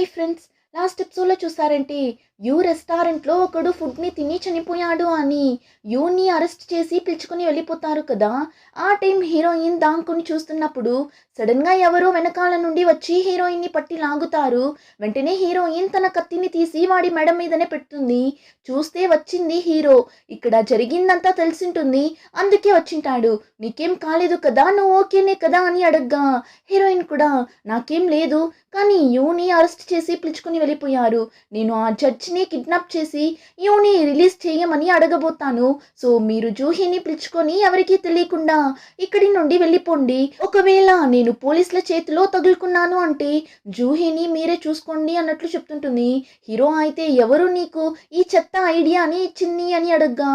Hi friends, last ఎపిసోడ్లో చూసారంటే you రెస్టారెంట్లో ఒకడు ఫుడ్ని తిని చనిపోయాడు అని యూని అరెస్ట్ చేసి పిలుచుకొని వెళ్ళిపోతారు కదా. ఆ టైం హీరోయిన్ దాంకుని చూస్తున్నప్పుడు సడన్గా ఎవరో వెనకాల నుండి వచ్చి హీరోయిన్ని పట్టి లాగుతారు. వెంటనే హీరోయిన్ తన కత్తిని తీసి వాడి మెడ మీదనే పెడుతుంది. చూస్తే వచ్చింది హీరో. ఇక్కడ జరిగిందంతా తెలిసింటుంది, అందుకే వచ్చింటాడు. నీకేం కాలేదు కదా, నువ్వు ఓకేనే కదా అని అడగ్గా హీరోయిన్ కూడా నాకేం లేదు, కానీ యూని అరెస్ట్ చేసి పిలుచుకుని వెళ్ళిపోయారు. నేను ఆ జడ్జిని కిడ్నాప్ చేసి యూని రిలీజ్ చేయమని అడగబోతాను. సో మీరు జూహీని పిలుచుకొని ఎవరికీ తెలియకుండా ఇక్కడి నుండి వెళ్ళిపోండి. ఒకవేళ నేను పోలీసుల చేతిలో తగులుకున్నాను అంటే జూహీని మీరే చూసుకోండి అన్నట్లు చెప్తుంటుంది. హీరో అయితే ఎవరు నీకు ఈ చెత్త ఐడియాని ఇచ్చింది అని అడగ్గా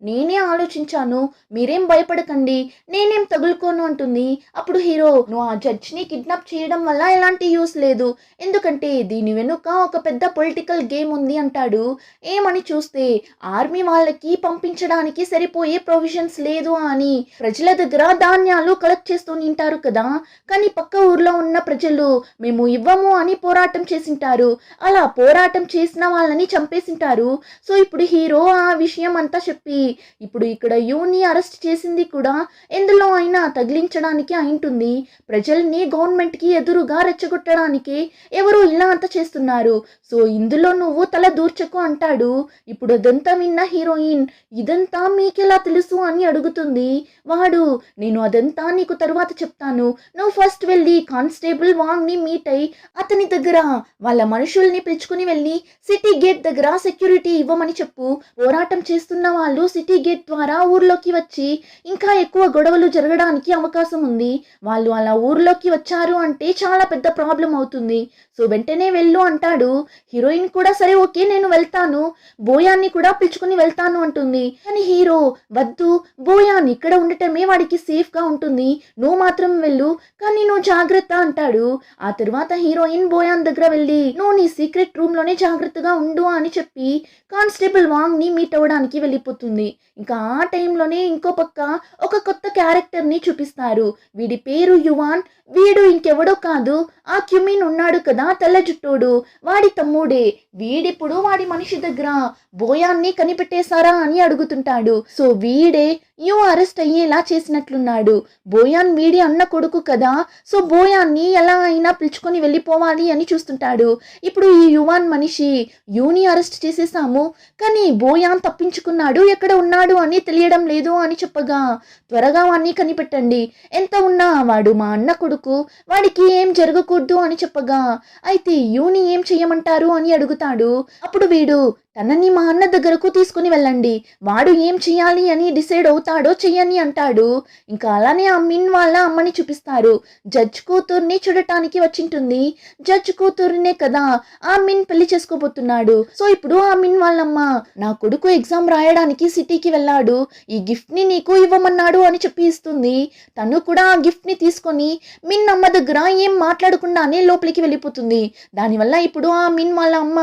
నేనే ఆలోచించాను, మీరేం భయపడకండి, నేనేం తగులుకోను అంటుంది. అప్పుడు హీరో నువ్వు ఆ జడ్జిని కిడ్నాప్ చేయడం వల్ల ఎలాంటి యూస్ లేదు, ఎందుకంటే దీని వెనుక ఒక పెద్ద పొలిటికల్ గేమ్ ఉంది అంటాడు. ఏమని చూస్తే ఆర్మీ వాళ్ళకి పంపించడానికి సరిపోయే ప్రొవిజన్స్ లేదు అని ప్రజల దగ్గర ధాన్యాలు కలెక్ట్ చేస్తూ నింటారు కదా, కానీ పక్క ఊర్లో ఉన్న ప్రజలు మేము ఇవ్వము అని పోరాటం చేసింటారు. అలా పోరాటం చేసిన వాళ్ళని చంపేసింటారు. సో ఇప్పుడు హీరో ఆ విషయం అంతా చెప్పి ఇప్పుడు ఇక్కడ యూని అరెస్ట్ చేసింది కూడా ఎందులో అయినా తగిలించడానికి అయింటుంది. ప్రజల్ని గవర్నమెంట్కి ఎదురుగా రెచ్చగొట్టడానికి ఎవరు ఇలా అంతా చేస్తున్నారు. సో ఇందులో నువ్వు తల దూర్చకు అంటాడు. ఇప్పుడు అదంతా విన్న హీరోయిన్ ఇదంతా మీకెలా తెలుసు అని అడుగుతుంది. వాడు నేను అదంతా నీకు తరువాత చెప్తాను, నువ్వు ఫస్ట్ వెళ్ళి కానిస్టేబుల్ వాంగ్ని మీట్ అయి అతని దగ్గర వాళ్ళ మనుషుల్ని పిలుచుకుని వెళ్ళి సిటీ గేట్ దగ్గర సెక్యూరిటీ ఇవ్వమని చెప్పు. పోరాటం చేస్తున్న వాళ్ళు సిటీ గేట్ ద్వారా ఊర్లోకి వచ్చి ఇంకా ఎక్కువ గొడవలు జరగడానికి అవకాశం ఉంది. వాళ్ళు అలా ఊర్లోకి వచ్చారు అంటే చాలా పెద్ద ప్రాబ్లం అవుతుంది. సో వెంటనే వెళ్ళు అంటాడు. హీరోయిన్ కూడా సరే ఓకే నేను వెళ్తాను, బోయాన్ని కూడా పిలుచుకుని వెళ్తాను అంటుంది. కానీ హీరో వద్దు, బోయాన్ ఇక్కడ ఉండటమే వాడికి సేఫ్ గా ఉంటుంది, నువ్వు మాత్రం వెళ్ళు, కానీ నువ్వు జాగ్రత్త అంటాడు. ఆ తర్వాత హీరోయిన్ బోయాన్ దగ్గర వెళ్ళి నువ్వు నీ సీక్రెట్ రూమ్ లోనే జాగ్రత్తగా ఉండు అని చెప్పి కానిస్టేబుల్ వాంగ్ ని మీట్ అవ్వడానికి వెళ్ళిపోతుంది. ఇంకా ఆ టైంలోనే ఇంకో పక్క ఒక కొత్త క్యారెక్టర్ ని చూపిస్తారు. వీడి పేరు యువాన్. వీడు ఇంకెవడో కాదు, ఆ క్యుమిన్ ఉన్నాడు కదా తెల్ల జుట్టోడు, వాడి తమ్ముడే. వీడిప్పుడు వాడి మనిషి దగ్గర బోయాన్ని కనిపెట్టేశారా అని అడుగుతుంటాడు. సో వీడే యూ అరెస్ట్ అయ్యేలా చేసినట్లున్నాడు. బోయాన్ వీడి అన్న కొడుకు కదా, సో బోయాన్ని ఎలా అయినా పిలుచుకొని వెళ్ళిపోవాలి అని చూస్తుంటాడు. ఇప్పుడు ఈ యువాన్ మనిషి యూని అరెస్ట్ చేసేసాము, కానీ బోయాన్ తప్పించుకున్నాడు, ఎక్కడ ఉన్నాడు అని తెలియడం లేదు అని చెప్పగా త్వరగా వాడిని కనిపెట్టండి, ఎంత ఉన్నా వాడు మా అన్న కొడుకు, వాడికి ఏం జరగకూడదు అని చెప్పగా అయితే యూని ఏం చెయ్యమంటారు అని అడుగుతాడు. అప్పుడు వీడు తనని మా అన్న దగ్గరకు తీసుకుని వెళ్ళండి, వాడు ఏం చెయ్యాలి అని డిసైడ్ అవుతాడో చెయ్యని అంటాడు. ఇంకా అలానే ఆ మిన్ వాళ్ళ అమ్మని చూపిస్తారు. జడ్జ్ కూతుర్ని చూడటానికి వచ్చింటుంది. జడ్జ్ కూతుర్నే కదా ఆ మిన్ పెళ్లి చేసుకోబోతున్నాడు. సో ఇప్పుడు ఆ మిన్ వాళ్ళమ్మ నా కొడుకు ఎగ్జామ్ రాయడానికి సిటీకి వెళ్ళాడు, ఈ గిఫ్ట్ ని నీకు ఇవ్వమన్నాడు అని చెప్పి ఇస్తుంది. తను కూడా ఆ గిఫ్ట్ ని తీసుకొని మిన్ అమ్మ దగ్గర ఏం మాట్లాడకుండానే లోపలికి వెళ్ళిపోతుంది. దానివల్ల ఇప్పుడు ఆ మిన్ వాళ్ళ అమ్మ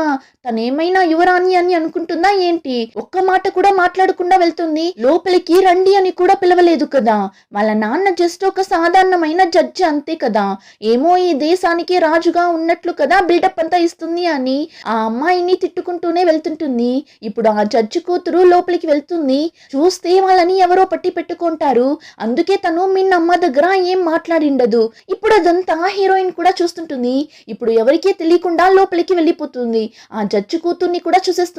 తనేమైనా యువరాణి అని అనుకుంటుందా ఏంటి, ఒక్క మాట కూడా మాట్లాడకుండా వెళ్తుంది. లోపలికి రండి అని కూడా పిలవలేదు కదా, వాళ్ళ నాన్న జస్ట్ ఒక సాధారణమైన జడ్జి అంతే కదా, ఏమో ఈ దేశానికి రాజుగా ఉన్నట్లు కదా బిల్డప్ అంతా ఇస్తుంది అని ఆ అమ్మాయిని తిట్టుకుంటూనే వెళ్తుంటుంది. ఇప్పుడు ఆ జడ్జి కూతురు లోపలికి వెళ్తుంది. చూస్తే వాళ్ళని ఎవరో పట్టి పెట్టుకుంటారు, అందుకే తను మిన్ అమ్మ దగ్గర ఏం మాట్లాడిండదు. ఇప్పుడు అదంతా హీరోయిన్ కూడా చూస్తుంటుంది. ఇప్పుడు ఎవరికీ తెలియకుండా లోపలికి వెళ్ళిపోతుంది. ఆ జడ్జి కూతుర్ని కూడా చూసేస్తుంది.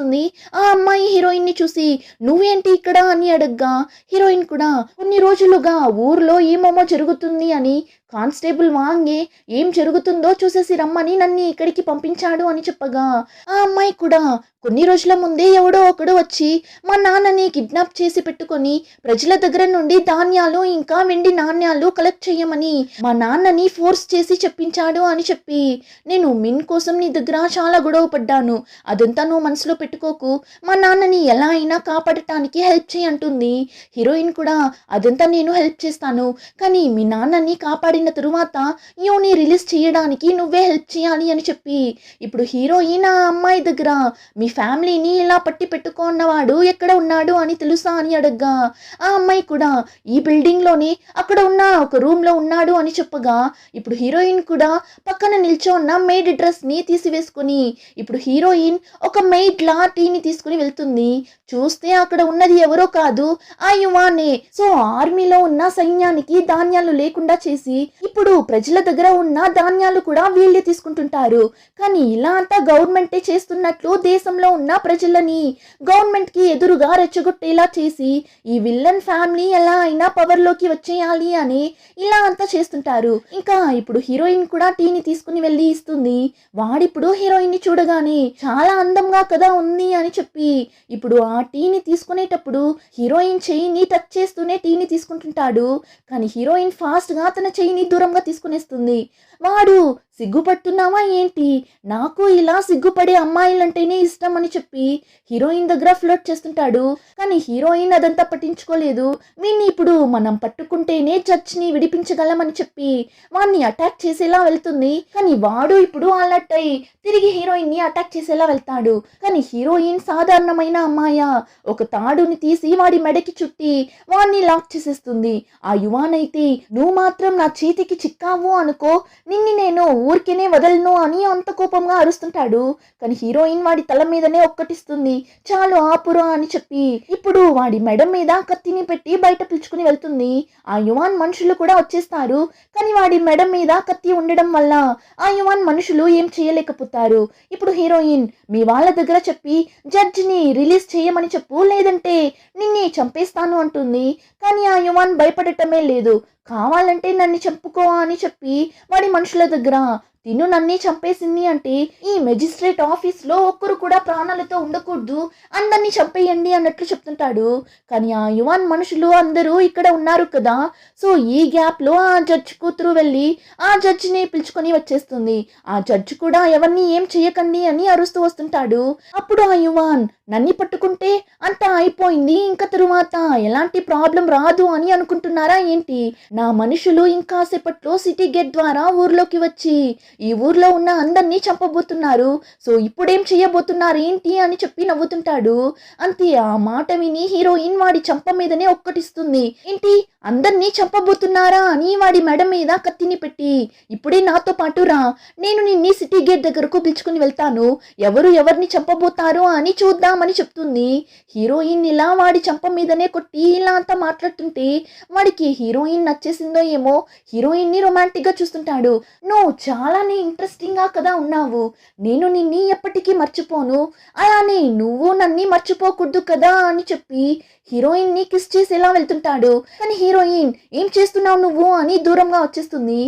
ఆ అమ్మాయి హీరోయిన్ ని చూసి నువ్వేంటి ఇక్కడ అని అడగ్గా హీరోయిన్ కూడా కొన్ని రోజులుగా ఊర్లో ఏమేమో జరుగుతుంది అని కానిస్టేబుల్ వాంగే ఏం జరుగుతుందో చూసేసి రమ్మని నన్ను ఇక్కడికి పంపించాడు అని చెప్పగా ఆ అమ్మాయి కూడా కొన్ని రోజుల ముందే ఎవడో ఒకడు వచ్చి మా నాన్నని కిడ్నాప్ చేసి పెట్టుకొని ప్రజల దగ్గర నుండి ధాన్యాలు ఇంకా వెండి నాణ్యాలు కలెక్ట్ చేయమని మా నాన్నని ఫోర్స్ చేసి చెప్పించాడు అని చెప్పి నేను మిన్ కోసం నీ దగ్గర చాలా గొడవ పడ్డాను, అదంతా నువ్వు మనసులో పెట్టుకోకు, మా నాన్నని ఎలా అయినా కాపాడటానికి హెల్ప్ చేయి అంటుంది. హీరోయిన్ కూడా అదంతా నేను హెల్ప్ చేస్తాను, కానీ మీ నాన్నని కాపాడే మాట్లాడిన తరువాత యూని రిలీజ్ చేయడానికి నువ్వే హెల్ప్ చేయాలి అని చెప్పి ఇప్పుడు హీరోయిన్ ఆ అమ్మాయి దగ్గర మీ ఫ్యామిలీని ఇలా పట్టి పెట్టుకున్నవాడు ఎక్కడ ఉన్నాడు అని తెలుసా అని అడగ్గా ఆ అమ్మాయి కూడా ఈ బిల్డింగ్లోనే అక్కడ ఉన్న ఒక రూమ్లో ఉన్నాడు అని చెప్పగా ఇప్పుడు హీరోయిన్ కూడా పక్కన నిల్చోన్న మెయిడ్ డ్రెస్ని తీసివేసుకుని ఇప్పుడు హీరోయిన్ ఒక మెయిడ్ లా టీని తీసుకుని వెళ్తుంది. చూస్తే అక్కడ ఉన్నది ఎవరో కాదు ఆ యువానే. సో ఆర్మీలో ఉన్న సైన్యానికి ధాన్యాలు లేకుండా చేసి ఇప్పుడు ప్రజల దగ్గర ఉన్న ధాన్యాలు కూడా వీళ్ళే తీసుకుంటుంటారు. కానీ ఇలా అంతా గవర్నమెంటే చేస్తున్నట్లు దేశంలో ఉన్న ప్రజలని గవర్నమెంట్ కి ఎదురుగా రెచ్చగొట్టేలా చేసి ఈ విల్లన్ ఫ్యామిలీ ఎలా అయినా పవర్ లోకి వచ్చేయాలి అని ఇలా అంతా చేస్తుంటారు. ఇంకా ఇప్పుడు హీరోయిన్ కూడా టీని తీసుకుని వెళ్ళి ఇస్తుంది. వాడిప్పుడు హీరోయిన్ ని చూడగానే చాలా అందంగా కదా ఉంది అని చెప్పి ఇప్పుడు ఆ టీని తీసుకునేటప్పుడు హీరోయిన్ చెయ్యిని టచ్ చేస్తూనే టీని తీసుకుంటుంటాడు. కానీ హీరోయిన్ ఫాస్ట్ గా తన చెయ్యిని దూరంగా తీసుకునేస్తుంది. వాడు సిగ్గుపడుతున్నావా ఏంటి, నాకు ఇలా సిగ్గుపడే అమ్మాయిలంటేనే ఇష్టం అని చెప్పి హీరోయిన్ దగ్గర ఫ్లర్ట్ చేస్తుంటాడు. కానీ హీరోయిన్ అదంతా పట్టించుకోలేదు. వీన్ని ఇప్పుడు మనం పట్టుకుంటేనే జడ్జిని విడిపించగలమని చెప్పి వాడిని అటాక్ చేసేలా వెళ్తుంది. కానీ వాడు ఇప్పుడు అలర్ట్ అయి తిరిగి హీరోయిన్ ని అటాక్ చేసేలా వెళ్తాడు. కానీ హీరోయిన్ సాధారణమైన అమ్మాయ ఒక తాడుని తీసి వాడి మెడకి చుట్టి వాడిని లాక్ చేసేస్తుంది. ఆ యువానైతే నువ్వు మాత్రం నా చేతికి చిక్కావు అనుకో, నిన్ని నేను ఊరికేనే వదలను అని అంత కోపంగా అరుస్తుంటాడు. కానీ హీరోయిన్ వాడి తల మీదనే ఒక్కటిస్తుంది. చాలు ఆపురా అని చెప్పి ఇప్పుడు వాడి మెడ మీద కత్తిని పెట్టి బయట పిలుచుకుని వెళ్తుంది. ఆ యువాన్ మనుషులు కూడా వచ్చేస్తారు. కానీ వాడి మెడ మీద కత్తి ఉండడం వల్ల ఆ యువాన్ మనుషులు ఏం చేయలేకపోతారు. ఇప్పుడు హీరోయిన్ మీ వాళ్ళ దగ్గర చెప్పి జడ్జిని రిలీజ్ చేయమని చెప్పు, లేదంటే నిన్నే చంపేస్తాను అంటుంది. కానీ ఆ యువాన్ భయపడటమే లేదు. కావాలంటే నన్ను చంపుకో అని చెప్పి వాడి మనుషుల దగ్గర తిను నన్నే చంపేసింది అంటే ఈ మెజిస్ట్రేట్ ఆఫీస్ లో ఒక్కరు కూడా ప్రాణాలతో ఉండకూడదు, అందరినీ చంపేయండి అన్నట్లు చెప్తుంటాడు. కానీ ఆ యువాన్ మనుషులు అందరూ ఇక్కడ ఉన్నారు కదా. సో ఈ గ్యాప్ లో ఆ జడ్జి కూతురు వెళ్ళి ఆ జడ్జిని పిలుచుకొని వచ్చేస్తుంది. ఆ జడ్జి కూడా ఎవరిని ఏం చెయ్యకండి అని అరుస్తూ వస్తుంటాడు. అప్పుడు ఆ యువాన్ నన్ను పట్టుకుంటే అంతా అయిపోయింది, ఇంకా తరువాత ఎలాంటి ప్రాబ్లం రాదు అని అనుకుంటున్నారా ఏంటి, నా మనుషులు ఇంకా సేపట్లో సిటీ గేట్ ద్వారా ఊర్లోకి వచ్చి ఈ ఊర్లో ఉన్న అందరినీ చంపబోతున్నారు. సో ఇప్పుడేం చెయ్యబోతున్నారు ఏంటి అని చెప్పి నవ్వుతుంటాడు. అంతే ఆ మాట విని హీరోయిన్ వాడి చంప మీదనే ఒక్కటిస్తుంది. ఏంటి అందరినీ చంపబోతున్నారా అని వాడి మెడ మీద కత్తిని పెట్టి ఇప్పుడే నాతో పాటు రా, నేను నిన్ని సిటీ గేట్ దగ్గరకు పిలుచుకుని వెళ్తాను, ఎవరు ఎవరిని చంపబోతారు అని చూద్దామని చెప్తుంది. హీరోయిన్ ఇలా వాడి చంప మీదనే కొట్టి ఇలా అంతా మాట్లాడుతుంటే వాడికి హీరోయిన్ నచ్చేసిందో ఏమో హీరోయిన్ ని రొమాంటిక్ గా చూస్తుంటాడు. నువ్వు చాలానే ఇంట్రెస్టింగ్ గా కదా ఉన్నావు, నేను నిన్ని ఎప్పటికీ మర్చిపోను, అలానే నువ్వు నన్ను మర్చిపోకూడదు కదా అని చెప్పి హీరోయిన్ ని కిస్ చేసేలా వెళ్తుంటాడు. కానీ హీరోయిన్ ఏం చేస్తున్నావు నువ్వు అని దూరంగా వచ్చేస్తుంది.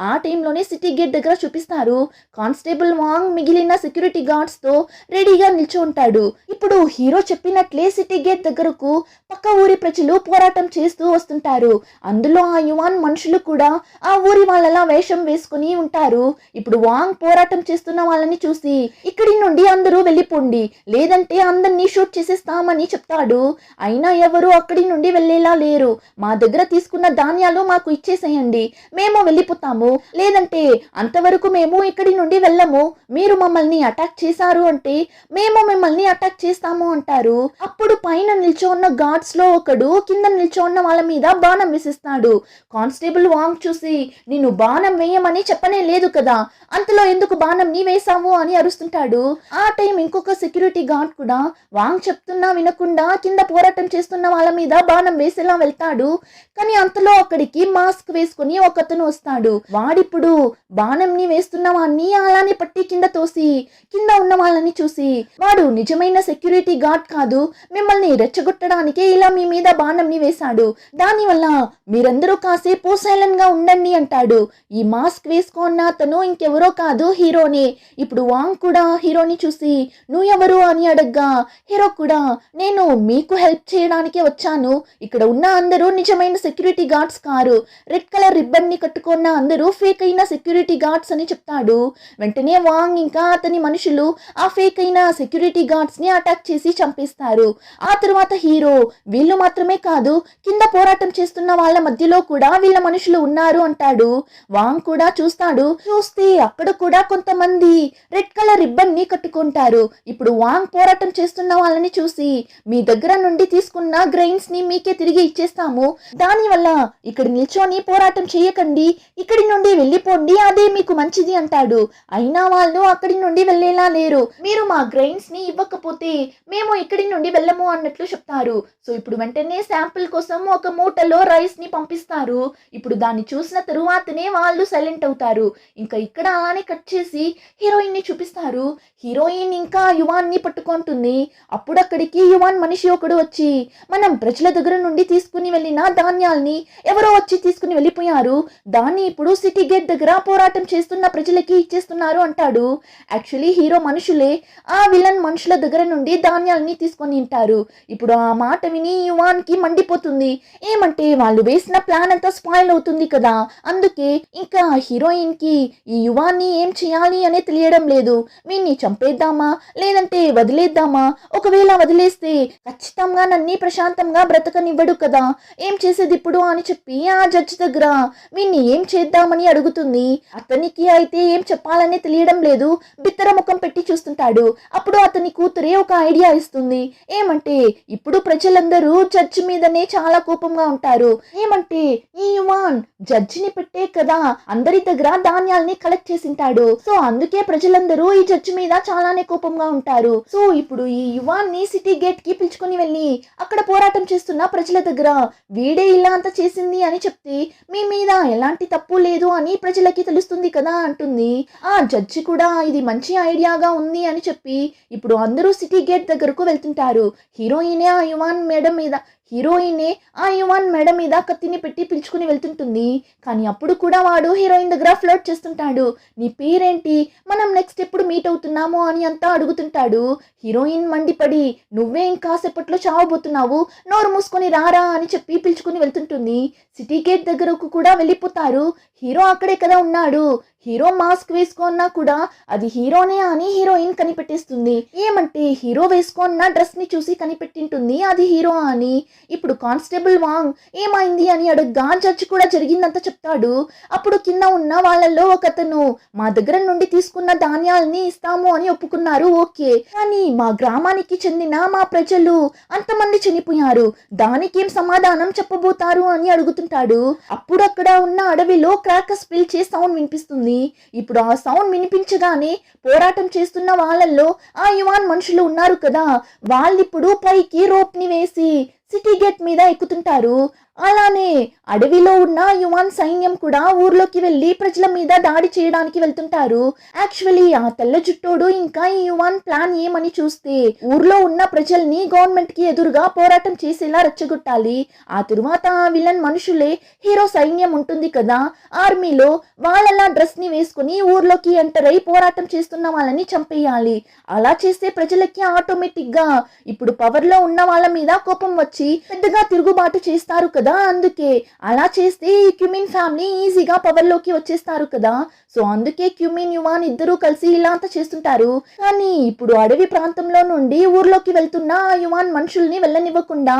ఆ టైంలోనే సిటీ గేట్ దగ్గర చూపిస్తారు. కానిస్టేబుల్ వాంగ్ మిగిలిన సెక్యూరిటీ గార్డ్స్ తో రెడీగా నిల్చో ఉంటాడు. ఇప్పుడు హీరో చెప్పినట్లే సిటీ గేట్ దగ్గరకు పక్క ఊరి ప్రజలు పోరాటం చేస్తూ వస్తుంటారు. అందులో ఆ యువాన్ మనుషులు కూడా ఆ ఊరి వాళ్ళలా వేషం వేసుకుని ఉంటారు. ఇప్పుడు వాంగ్ పోరాటం చేస్తున్న వాళ్ళని చూసి ఇక్కడి నుండి అందరూ వెళ్ళిపోండి, లేదంటే అందరినీ షూట్ చేసేస్తామని చెప్తాడు. అయినా ఎవరు అక్కడి నుండి వెళ్ళేలా లేరు. మా దగ్గర తీసుకున్న ధాన్యాలు మాకు ఇచ్చేసేయండి, మేము వెళ్ళిపోతాము, లేదంటే అంతవరకు మేము ఇక్కడి నుండి వెళ్ళము, మీరు మమ్మల్ని అటాక్ చేశారు అంటే మేము మిమ్మల్ని అటాక్ చేస్తాము అంటారు. అప్పుడు పైన నిల్చో ఉన్న గార్డ్స్ లో ఒకడు కింద నిల్చో ఉన్న వాళ్ళ మీద బాణం వేసిస్తాడు. కానిస్టేబుల్ వాంగ్ చూసి నిన్ను బాణం వేయమని చెప్పనే లేదు కదా, అంతలో ఎందుకు బాణం నీ వేసావు అని అరుస్తుంటాడు. ఆ టైం ఇంకొక సెక్యూరిటీ గార్డ్ కూడా వాంగ్ చెప్తున్నా వినకుండా కింద పోరాటం చేస్తున్న వాళ్ళ మీద బాణం వేసేలా వెళ్తాడు. కానీ అంతలో అక్కడికి మాస్క్ వేసుకుని ఒకతను వస్తాడు. వాడిప్పుడు బాణంని వేస్తున్న వాడిని అలానే పట్టి కింద తోసి కింద ఉన్న వాళ్ళని చూసి వాడు నిజమైన సెక్యూరిటీ గార్డ్ కాదు, మిమ్మల్ని రెచ్చగొట్టడానికే ఇలా మీ మీద బాణంని వేశాడు, దానివల్ల మీరందరూ కాసేపు సైలెంట్ గా ఉండండి అంటాడు. ఈ మాస్క్ వేసుకున్న అతను ఇంకెవరో కాదు హీరోనే. ఇప్పుడు వాంగ్ కూడా హీరోని చూసి నువ్వు ఎవరు అని అడగ్గా హీరో కూడా నేను మీకు హెల్ప్ చేయడానికే వచ్చాను. ఇక్కడ ఉన్న అందరూ నిజమైన security guards car. Red colour ribbon ని కట్టుకున్న అందరూ ఫేక్ అయిన సెక్యూరిటీ గార్డ్స్ అని చెప్తాడు. వెంటనే వాంగ్ ఇంకా అతని మనుషులు ఆ ఫేక్ అయిన సెక్యూరిటీ గార్డ్స్ ని అటాక్ చేసి చంపేస్తారు. ఆ తరువాత హీరో వీళ్ళు మాత్రమే కాదు కింద పోరాటం చేస్తున్న వాళ్ళ మధ్యలో కూడా వీళ్ళ మనుషులు ఉన్నారు అంటాడు. వాంగ్ కూడా చూస్తే అక్కడ కూడా కొంతమంది రెడ్ కలర్ రిబ్బన్ ని కట్టుకుంటారు. ఇప్పుడు వాంగ్ పోరాటం చేస్తున్న వాళ్ళని చూసి మీ దగ్గర నుండి తీసుకున్న గ్రెయిన్స్ ని మీకే తిరిగి ఇచ్చేస్తాము. దానివల్ల ఇక్కడ నిల్చొని పోరాటం చేయకండి, ఇక్కడి నుండి వెళ్ళిపోండి, అదే మీకు మంచిది అంటాడు. అయినా వాళ్ళు అక్కడి నుండి వెళ్ళేలా లేరు. మీరు మా గ్రెయిన్స్ ని ఇవ్వకపోతే మేము ఇక్కడి నుండి వెళ్ళము అన్నట్లు చెప్తారు. సో ఇప్పుడు వెంటనే శాంపిల్ కోసం ఒక మూటలో రైస్ ని పంపిస్తారు. ఇప్పుడు దాన్ని చూసిన తరువాతనే వాళ్ళు సైలెంట్ అవుతారు. ఇంకా ఇక్కడ అలానే కట్ చేసి హీరోయిన్ ని చూపిస్తారు. హీరోయిన్ ఇంకా యువాన్ ని పట్టుకుంటుంది. అప్పుడు అక్కడికి యువాన్ మనిషి ఒకడు వచ్చి మనం ప్రజల దగ్గర నుండి తీసుకుని వెళ్ళిన ధాన్యాల్ని ఎవరో వచ్చి తీసుకుని వెళ్ళిపోయారు, దాన్ని ఇప్పుడు సిటీ గేట్ దగ్గర పోరాటం చేస్తున్న ప్రజలకి ఇచ్చేస్తున్నారు అంటాడు. యాక్చువల్లీ హీరో మనుషులే ఆ విలన్ మనుషుల దగ్గర నుండి ధాన్యాల్ని తీసుకొని ఉంటారు. ఇప్పుడు ఆ మాట విని యువాన్ కి మండిపోతుంది. ఏమంటే వాళ్ళు వేసిన ప్లాన్ అంతా స్పాయిల్ అవుతుంది కదా. అందుకే ఇంకా హీరోయిన్ కి ఈ యువాన్ని ఏం చేయాలి అనే తెలియడం లేదు. వీన్ని చంపేద్దామా లేదంటే వదిలేద్దామా? ఒకవేళ వదిలేస్తే ఖచ్చితంగా నన్ని ప్రశాంతంగా బ్రతకనివ్వడు కదా, ఏం చేసేది ఇప్పుడు అని చెప్పి ఆ జడ్జి దగ్గర వీన్ని ఏం చేద్దామని అడుగుతుంది. అతనికి అయితే ఏం చెప్పాలనే తెలియడం లేదు. బిత్తర ముఖం పెట్టి చూస్తుంటాడు. అప్పుడు అతని కూతురే ఒక ఐడియా ఇస్తుంది. ఏమంటే ఇప్పుడు ప్రజలందరూ జడ్జి మీదనే చాలా కోపంగా ఉంటారు. ఏమంటే ఈ యువాన్ జడ్జిని పెట్టే కదా అందరి దగ్గర ధాన్యాల్ని కలెక్ట్ చేసింటాడు. సో అందుకే ప్రజలందరూ ఈ జడ్జి మీద చాలానే కోపంగా ఉంటారు. సో ఇప్పుడు ఈ యువాన్ని సిటీ గేట్ కి పిలుచుకొని వెళ్ళి అక్కడ పోరాటం చేస్తున్న ప్రజల దగ్గర వీడే ఇలా అంత చేసింది అని చెప్తే మీ మీద ఎలాంటి తప్పు లేదు అని ప్రజలకి తెలుస్తుంది కదా అంటుంది. ఆ జడ్జి కూడా ఇది మంచి ఐడియాగా ఉంది అని చెప్పి ఇప్పుడు అందరూ సిటీ గేట్ దగ్గరకు వెళ్తుంటారు. హీరోయినే ఆ యువాన్ మెడ మీద కత్తిని పెట్టి పిలుచుకుని వెళ్తుంటుంది. కానీ అప్పుడు కూడా వాడు హీరోయిన్ దగ్గర ఫ్లర్ట్ చేస్తుంటాడు. నీ పేరేంటి, మనం నెక్స్ట్ ఎప్పుడు మీట్ అవుతున్నాము అని అంతా అడుగుతుంటాడు. హీరోయిన్ మండిపడి నువ్వే ఇంకాసేపట్లో చావబోతున్నావు, నోరు మూసుకొని రారా అని చెప్పి పిలుచుకుని వెళ్తుంటుంది. సిటీ గేట్ దగ్గరకు కూడా వెళ్ళిపోతారు. హీరో అక్కడే కదా ఉన్నాడు. హీరో మాస్క్ వేసుకున్నా కూడా అది హీరోనే అని హీరోయిన్ కనిపెట్టేస్తుంది. ఏమంటే హీరో వేసుకున్న డ్రెస్ ని చూసి కనిపెట్టింటుంది అది హీరో అని. ఇప్పుడు కానిస్టేబుల్ వాంగ్ ఏమైంది అని అడగ్గా జడ్జి కూడా జరిగిందంతా చెప్తాడు. అప్పుడు కింద ఉన్న వాళ్ళల్లో ఒకతను మా దగ్గర నుండి తీసుకున్న ధాన్యాలని ఇస్తాము అని ఒప్పుకున్నారు, ఓకే, కానీ మా గ్రామానికి చెందిన మా ప్రజలు అంతమంది చనిపోయారు, దానికేం సమాధానం చెప్పబోతారు అని అడుగుతుంటాడు. అప్పుడు అక్కడ ఉన్న అడవిలో క్రాకర్స్ పిలిచే సౌండ్ వినిపిస్తుంది. ఇప్పుడు ఆ సౌండ్ వినిపించగానే పోరాటం చేస్తున్న వాళ్ళల్లో ఆ యువాన్ మనుషులు ఉన్నారు కదా, వాళ్ళిప్పుడు పైకి రోప్ ని వేసి సిటీ గేట్ మీద ఎక్కుతుంటారు. అలానే అడవిలో ఉన్న యువాన్ సైన్యం కూడా ఊర్లోకి వెళ్ళి ప్రజల మీద దాడి చేయడానికి వెళ్తుంటారు. యాక్చువల్లీ ఆ తెల్ల జుట్టోడు ఇంకా ఈ యువాన్ ప్లాన్ ఏమని చూస్తే ఊర్లో ఉన్న ప్రజల్ని గవర్నమెంట్ కి ఎదురుగా పోరాటం చేసేలా రెచ్చగొట్టాలి. ఆ తరువాత ఆ విలన్ మనుషులే హీరో సైన్యం ఉంటుంది కదా ఆర్మీలో, వాళ్ళలా డ్రెస్ ని వేసుకుని ఊర్లోకి ఎంటర్ అయి పోరాటం చేస్తున్న వాళ్ళని చంపేయాలి. అలా చేస్తే ప్రజలకి ఆటోమేటిక్ గా ఇప్పుడు పవర్ లో ఉన్న వాళ్ళ మీద కోపం వచ్చి పెద్దగా తిరుగుబాటు చేస్తారు కదా. అందుకే అలా చేస్తే ఈ క్యూమిన్ ఫ్యామిలీ ఈజీగా పవర్ లోకి వచ్చేస్తారు కదా. సో అందుకే క్యూమిన్ యువాన్ ఇద్దరు కలిసి ఇలా అంతా చేస్తుంటారు. కానీ ఇప్పుడు అడవి ప్రాంతంలో నుండి ఊర్లోకి వెళ్తున్న ఆ యువాన్ మనుషుల్ని వెళ్ళనివ్వకుండా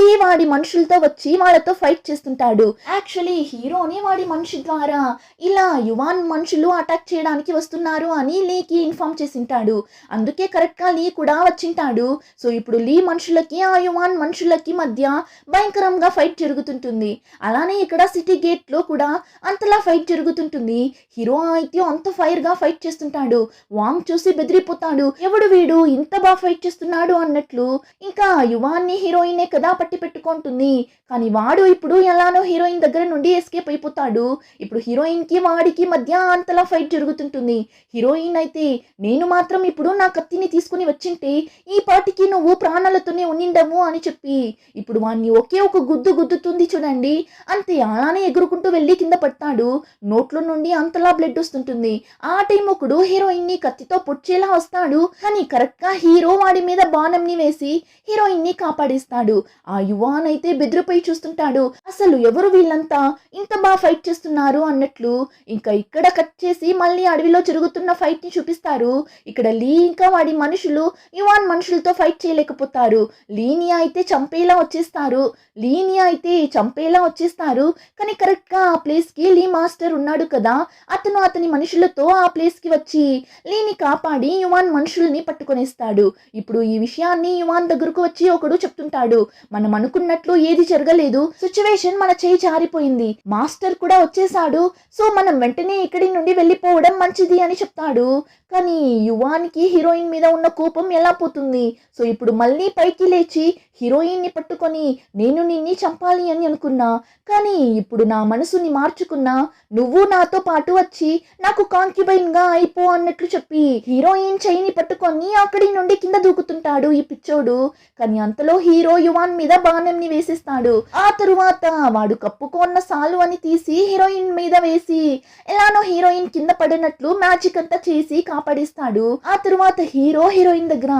లీ వాడి మనుషులతో వచ్చి వాళ్ళతో ఫైట్ చేస్తుంటాడు. యాక్చువల్లీ హీరోని వాడి మనిషి ద్వారా ఇలా యువాన్ మనుషులు అటాక్ చేయడానికి వస్తున్నారు అని లీకి ఇన్ఫార్మ్ చేసింటాడు. అందుకే కరెక్ట్ గా లీ కూడా వచ్చింటాడు. సో ఇప్పుడు లీ మనుషులకి ఆ యువాన్ మనుషులకి మధ్య భయంకరంగా ఫైట్ జరుగుతుంటుంది. అలానే ఇక్కడ సిటీ గేట్ లో కూడా అంతలా ఫైట్ జరుగుతుంటుంది. హీరో అయితే అంత ఫైర్ గా ఫైట్ చేస్తుంటాడు. వాంగ్ చూసి బెదిరిపోతాడు, ఎవడు వీడు ఇంత బాగా ఫైట్ చేస్తున్నాడు అన్నట్లు. ఇంకా యువాన్ని హీరోయినే కదా పట్టి పెట్టుకుంటుంది. కానీ వాడు ఇప్పుడు ఎలానో హీరోయిన్ దగ్గర నుండి ఎస్కేప్ అయిపోతాడు. ఇప్పుడు హీరోయిన్ కి వాడికి మధ్య అంతలా ఫైట్ జరుగుతుంటుంది. హీరోయిన్ అయితే నేను మాత్రం ఇప్పుడు నా కత్తిని తీసుకుని వచ్చింటే ఈ పాటికి నువ్వు ప్రాణాలతోనే ఉండిండవు అని చెప్పి ఇప్పుడు వాడిని ఒకే ఒక గుద్దు గుద్దుతుంది చూడండి. అంతే అలానే ఎగురుకుంటూ వెళ్ళి కింద పడతాడు. నోట్లో నుండి అంతలా బ్లడ్ వస్తుంటుంది. ఆ టైం ఒకడు హీరోయిన్ ని కత్తితో పొడిచేలా వస్తాడు. కానీ కరెక్ట్ గా హీరో వాడి మీద బాణంని వేసి హీరోయిన్ ని కాపాడిస్తాడు. ఆ యువాన్ అయితే బెదిరిపోయి చూస్తుంటాడు. అసలు ఎవరు వీళ్ళంతా ఇంత బాగా ఫైట్ చేస్తున్నారు అన్నట్లు. ఇంకా ఇక్కడ కట్ చేసి మళ్ళీ అడవిలో జరుగుతున్న ఫైట్ ని చూపిస్తారు. ఇక్కడ లీ ఇంకా వాడి మనుషులు యువాన్ మనుషులతో ఫైట్ చేయలేకపోతారు. లీని అయితే చంపేలా వచ్చేస్తారు. కానీ కరెక్ట్ గా ఆ ప్లేస్ కి లీ మాస్టర్ ఉన్నాడు కదా, అతను అతని మనుషులతో ఆ ప్లేస్ కి వచ్చి లీని కాపాడి యువాన్ మనుషుల్ని పట్టుకొనేస్తాడు. ఇప్పుడు ఈ విషయాన్ని యువాన్ దగ్గరకు వచ్చి ఒకడు చెప్తుంటాడు. మనం అనుకున్నట్లు ఏది జరగలేదు, సిచ్యువేషన్ మన చేయి జారిపోయింది, మాస్టర్ కూడా వచ్చేసాడు, సో మనం వెంటనే ఇక్కడి నుండి వెళ్ళిపోవడం మంచిది అని చెప్తాడు. కానీ యువానికి హీరోయిన్ మీద ఉన్న కోపం ఎలా పోతుంది? సో ఇప్పుడు మళ్ళీ పైకి లేచి హీరోయిన్ ని పట్టుకొని నేను నిన్ని చంపాలి అని అనుకున్నా, కానీ ఇప్పుడు నా మనసుని మార్చుకున్నా, నువ్వు నాతో పాటు వచ్చి నాకు కాంక్యుబైన్ గా అయిపో అన్నట్లు చెప్పి హీరోయిన్ చెయ్యిని పట్టుకొని అక్కడి నుండి కింద దూకుతుంటాడు ఈ పిచ్చోడు. కానీ అంతలో హీరో యువాన్ మీద బాణంని వేసిస్తాడు. ఆ తరువాత వాడు కప్పుకున్న సాలు అని తీసి హీరోయిన్ మీద వేసి ఎలానో హీరోయిన్ కింద పడినట్లు మ్యాజిక్ అంతా చేసి కాపాడిస్తాడు. ఆ తరువాత హీరో హీరోయిన్ దగ్గర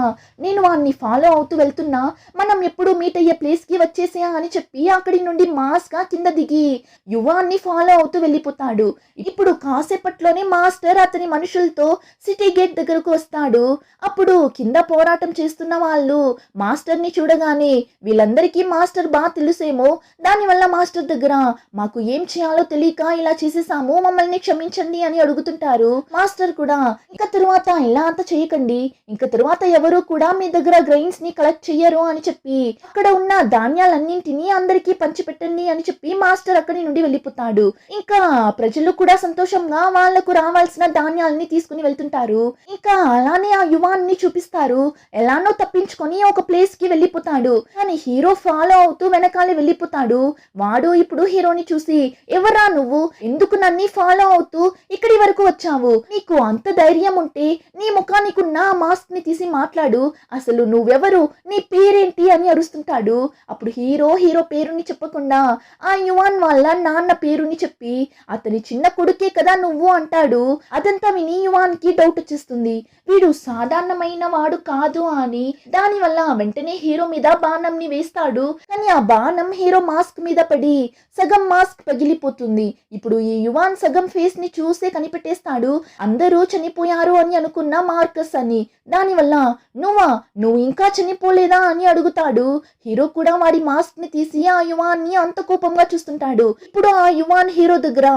నేను వాడిని ఫాలో అవుతూ వెళ్తున్నా, మనం ఎప్పుడు మీట్ అయ్యే ప్లేస్ కి వచ్చేసా అని చెప్పి అక్కడి నుండి మాస్ గా కింద దిగి యువాన్ని ఫాలో అవుతూ వెళ్ళిపోతాడు. ఇప్పుడు కాసేపట్లోనే మాస్టర్ అతని మనుషులతో సిటీ గేట్ దగ్గరకు వస్తాడు. అప్పుడు కింద పోరాటం చేస్తున్న వాళ్ళు మాస్టర్ ని చూడగానే వీళ్ళందరికీ మాస్టర్ బాగా తెలుసేమో, దానివల్ల మాస్టర్ దగ్గర మాకు ఏం చేయాలో తెలియక ఇలా చేసేసాము, మమ్మల్ని క్షమించండి అని అడుగుతుంటారు. మాస్టర్ కూడా ఇంకా తరువాత ఇలా అంతా చేయకండి, ఇంకా తరువాత ఎవరు కూడా మీ దగ్గర గ్రెయిన్స్ ని కలెక్ట్ చెయ్యరు అని చెప్పి అక్కడ ఉన్న ధాన్యాలన్నింటినీ అందరికీ పంచిపెట్టండి అని చెప్పి మాస్టర్ అక్కడి నుండి వెళ్ళిపోతాడు. ఇంకా ప్రజలు కూడా సంతోషంగా వాళ్లకు రావాల్సిన ధాన్యాలని తీసుకుని వెళ్తుంటారు. ఇంకా అలానే ఆ యువాన్ని చూపిస్తారు. ఎలానో తప్పించుకొని ఒక ప్లేస్ కి వెళ్ళిపోతాడు. కానీ హీరో ఫాలో అవుతూ వెనకాలే వెళ్ళిపోతాడు. వాడు ఇప్పుడు హీరోని చూసి ఎవరా నువ్వు, ఎందుకు నన్ను ఫాలో అవుతూ ఇక్కడి వరకు వచ్చావు, నీకు అంత ధైర్యం ఉంటే నీ ముఖానికున్న మాస్క్ ని తీసి మాట్లాడు, అసలు నువ్వెవరు, నీ పేరేంటి అని అరుస్తుంటాడు. అప్పుడు హీరో పేరుని చెప్పకుండా ఆ యువాన్ వాళ్ళ నాన్న పేరుని చెప్పి అతని చిన్న కొడుకే కదా నువ్వు అంటాడు. అదంతా విని యువాన్ కి డౌట్ వచ్చేస్తుంది, వీడు సాధారణమైన వాడు కాదు అని. దానివల్ల వెంటనే హీరో మీద బాణంని వేస్తాడు. కానీ ఆ బాణం హీరో మాస్క్ మీద పడి సగం మాస్క్ పగిలిపోతుంది. ఇప్పుడు ఈ యువాన్ సగం ఫేస్ ని చూసే కనిపెట్టేస్తాడు, అందరూ చనిపోయారు అని అనుకున్న మార్కస్ అని. దానివల్ల నువ్వు ఇంకా చనిపోలేదా అని అడుగుతాడు. హీరో కూడా వాడి మాస్క్ ని తీసి ఆ యువాన్ని అంత కోపంగా చూస్తుంటాడు. ఇప్పుడు ఆ యువాన్ హీరో దగ్గర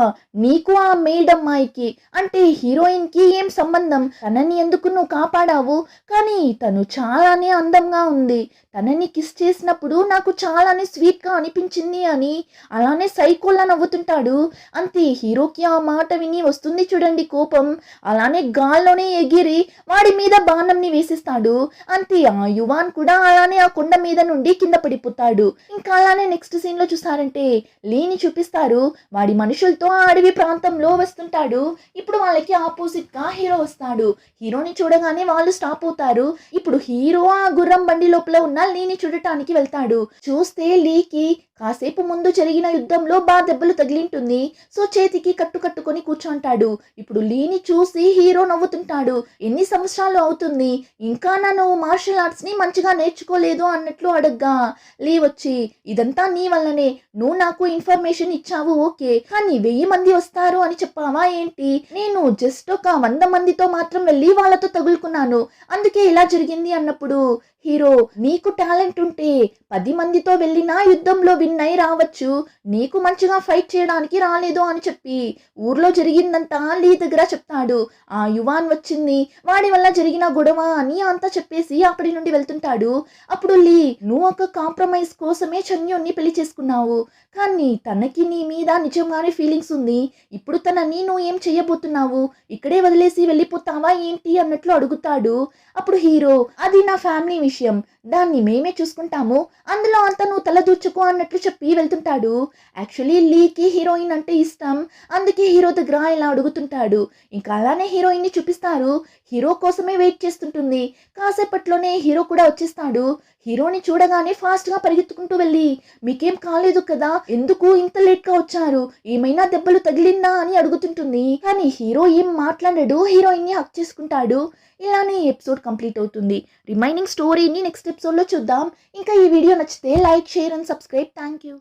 నీకు ఆ మెయిడ్ అమ్మాయికి అంటే హీరోయిన్ కి ఏం సంబంధం, తనని ఎందుకు నువ్వు కాపాడావు, కానీ తను చాలానే అందంగా ఉంది, తనని కిస్ చేసినప్పుడు నాకు చాలానే స్వీట్ గా అనిపించింది అని అలానే సైకోల్లా నవ్వుతుంటాడు. అంతే హీరోకి ఆ మాట విని వస్తుంది చూడండి కోపం, అలానే గాల్లోనే ఎగిరి వాడి మీద బాణంని వేసిస్తాడు. అంతే ఆ యువాన్ కూడా అలానే ఆ కొండ మీద నుండి కింద పడిపోతాడు. ఇంకా అలానే నెక్స్ట్ సీన్ లో చూసారంటే లీని చూపిస్తారు. వాడి మనుషులతో ఆ అడవి ప్రాంతంలో వస్తుంటాడు. ఇప్పుడు వాళ్ళకి ఆపోజిట్ గా హీరో వస్తాడు. హీరోని చూడగానే వాళ్ళు స్టాప్ అవుతారు. ఇప్పుడు హీరో ఆ గుర్రం బండి లోపల ఉన్న లీని చూడటానికి వెళ్తాడు. చూస్తే లీకి కాసేపు ముందు జరిగిన యుద్ధంలో బాగా దెబ్బలు తగిలింటుంది. సో చేతికి కట్టుకొని కూర్చుంటాడు. ఇప్పుడు లీని చూసి హీరో నవ్వుతుంటాడు. ఎన్ని సంవత్సరాలు అవుతుంది, ఇంకా నువ్వు మార్షల్ ఆర్ట్స్ ని మంచిగా నేర్చుకోలేదు అన్నట్లు అడగ్గా లీ వచ్చి ఇదంతా నీ వల్లనే, నువ్వు నాకు ఇన్ఫర్మేషన్ ఇచ్చావు ఓకే, కానీ 1000 మంది వస్తారు అని చెప్పావా ఏంటి, నేను జస్ట్ ఒక 100 మందితో మాత్రం వెళ్ళి వాళ్ళతో తగులుకున్నాను, అందుకే ఇలా జరిగింది అన్నప్పుడు హీరో నీకు టాలెంట్ ఉంటే 10 మందితో వెళ్ళినా యుద్ధంలో విన్ అయి రావచ్చు, నీకు మంచిగా ఫైట్ చేయడానికి రాలేదు అని చెప్పి ఊర్లో జరిగిందంతా లీ దగ్గర చెప్తాడు. ఆ యువాన్ వచ్చింది, వాడి వల్ల జరిగిన గొడవ అని అంతా చెప్పేసి అక్కడి నుండి వెళ్తుంటాడు. అప్పుడు లీ నువ్వు ఒక కాంప్రమైజ్ కోసమే చన్యోన్ని పెళ్లి చేసుకున్నావు, కానీ తనకి నీ మీద నిజంగానే ఫీలింగ్స్ ఉంది, ఇప్పుడు తనని నువ్వు ఏం చెయ్యబోతున్నావు, ఇక్కడే వదిలేసి వెళ్ళిపోతావా ఏంటి అన్నట్లు అడుగుతాడు. అప్పుడు హీరో అది నా ఫ్యామిలీ విషయం, దాన్ని మేమే చూసుకుంటాము, అందులో అంతా నువ్వు తల దూర్చుకో అన్నట్లు చెప్పి వెళ్తుంటాడు. యాక్చువల్లీ లీకి హీరోయిన్ అంటే ఇష్టం, అందుకే హీరో దగ్గర ఇలా అడుగుతుంటాడు. ఇంకా అలానే హీరోయిన్ని చూపిస్తారు. హీరో కోసమే వెయిట్ చేస్తుంటుంది. కాసేపట్లోనే హీరో కూడా వచ్చేస్తాడు. హీరోని చూడగానే ఫాస్ట్గా పరిగెత్తుకుంటూ వెళ్ళి, మీకేం కాలేదు కదా, ఎందుకు ఇంత లేట్గా వచ్చారు, ఏమైనా దెబ్బలు తగిలిందా అని అడుగుతుంటుంది. కానీ హీరో ఏం మాట్లాడాడు, హీరోయిన్ని హక్ చేసుకుంటాడు. ఇలానే ఈ ఎపిసోడ్ కంప్లీట్ అవుతుంది. రిమైనింగ్ స్టోరీని నెక్స్ట్ ఎపిసోడ్లో చూద్దాం. ఇంకా ఈ వీడియో నచ్చితే like, share and subscribe. Thank you.